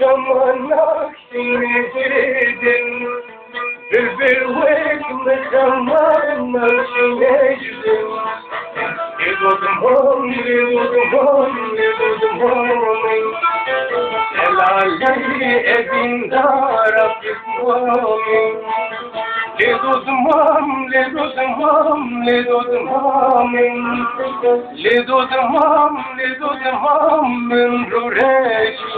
zaman aksini girdin. Bülbül vekme zaman aksine girdin. Lidudum, lidudum, lidudum. Helali evindar afifmami. Lidudum, lidudum, lidudum. Lidudum, lidudum, min rureşi.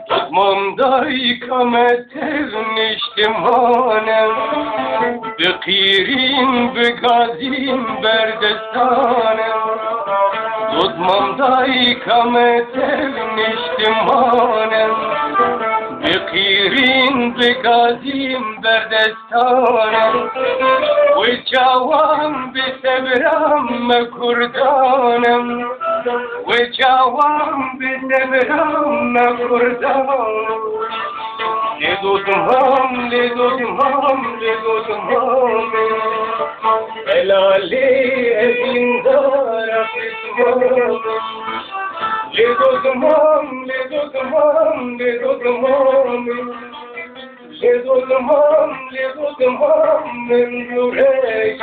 Tutmamda ikamet niştimanem, Bekirin begazin berdestanem. Tutmamda ikamet niştimanem, Bekirin begazin berdestanem. Ve cavan besebram kurdanem, ve cavan besebram kurdanem. Lidudum, lidudum, lidudum. Helali evindar afifmami. Lidudum, lidudum, lidudum. Lidudum, lidudum, min yüreğim.